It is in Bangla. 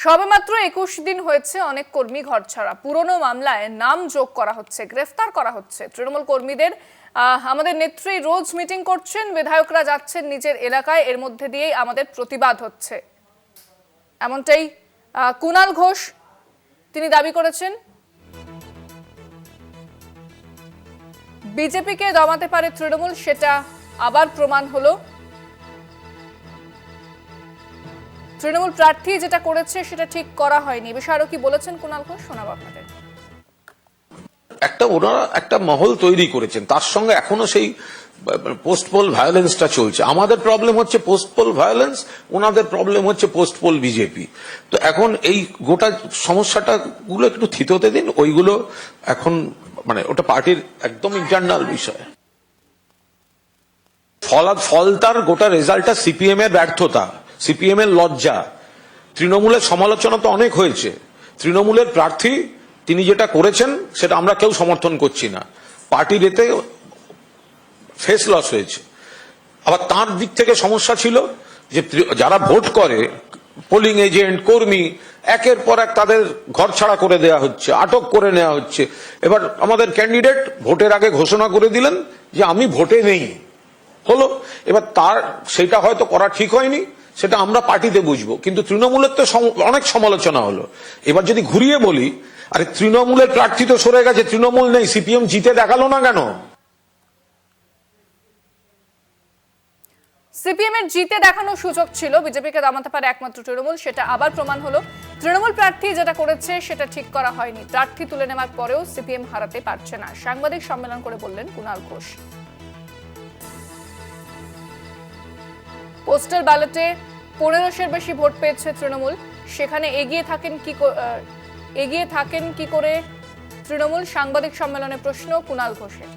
সবেমাত্র 21 দিন হয়েছে, অনেক কর্মী ঘরছাড়া। পুরনো মামলায় নাম যোগ করা হচ্ছে, গ্রেফতার করা হচ্ছে তৃণমূল কর্মীদের। আমাদের নেত্রী রোজ মিটিং করছেন, বিধায়করা যাচ্ছেন নিজের এলাকায়, এর মধ্যে দিয়েই আমাদের প্রতিবাদ হচ্ছে, এমনটাই কুণাল ঘোষ তিনি দাবি করেছেন। বিজেপিকে দমাতে পারে তৃণমূল, সেটা আবার প্রমাণ হলো। তৃণমূল প্রার্থী যেটা করেছে সেটা ঠিক করা হয়নি, বিষয় আরো কি বলেছেন কুণাল ঘোষ, শোনাবো আপনাদের। ওনারা একটা মহল তৈরি করেছেন, তার সঙ্গে এখনো সেই পোস্ট পোল ভায়োলেন্সটা চলছে। আমাদের প্রবলেম হচ্ছে পোস্ট পোল ভায়োলেন্স, ওনাদের প্রবলেম হচ্ছে পোস্ট পোল বিজেপি। তো এখন এই গোটা সমস্যাটা গুলো একটু থিতোতে দিন, ওইগুলো এখন ওটা পার্টির একদম ইন্টারনাল বিষয়। ফলতার গোটা রেজাল্টটা সিপিএম এর ব্যর্থতা, সিপিএম এর লজ্জা। তৃণমূলের সমালোচনা তো অনেক হয়েছে, তৃণমূলের প্রার্থী তিনি যেটা করেছেন সেটা আমরা কেউ সমর্থন করছি না। পার্টির এতে ফেস লস হয়েছে। আবার তার দিক থেকে সমস্যা ছিল যে যারা ভোট করে, পোলিং এজেন্ট, কর্মী, একের পর এক তাদের ঘর ছাড়া করে দেওয়া হচ্ছে, আটক করে নেওয়া হচ্ছে। এবার আমাদের ক্যান্ডিডেট ভোটের আগে ঘোষণা করে দিলেন যে আমি ভোটে নেই, হলো। এবার সেটা হয়তো করা ঠিক হয়নি, সেটা আমরা পার্টিতে বুঝবো, কিন্তু তৃণমূলের তো অনেক সমালোচনা হলো। এবার যদি ঘুরিয়ে বলি, আরে তৃণমূলের প্রার্থী তো সরে গেছে, তৃণমূল নেই, সিপিএম জিতে দেখালো না কেন? সিপিএম এর জিতে দেখানোর সুযোগ ছিল, বিজেপিকে দমাতে পারে একমাত্র তৃণমূল, সেটা আবার প্রমাণ হলো। তৃণমূল প্রার্থী যেটা করেছে সেটা ঠিক করা হয়নি, প্রার্থী তুলে নেওয়ার পরেও সিপিএম হারাতে পারছে না, সাংবাদিক সম্মেলন করে বললেন কুণাল ঘোষ। পোস্টাল ব্যালটে 1500-এর বেশি ভোট পেয়েছে তৃণমূল, সেখানে এগিয়ে থাকেন কি করে তৃণমূল? সাংবাদিক সম্মেলনে প্রশ্ন কুণাল ঘোষের।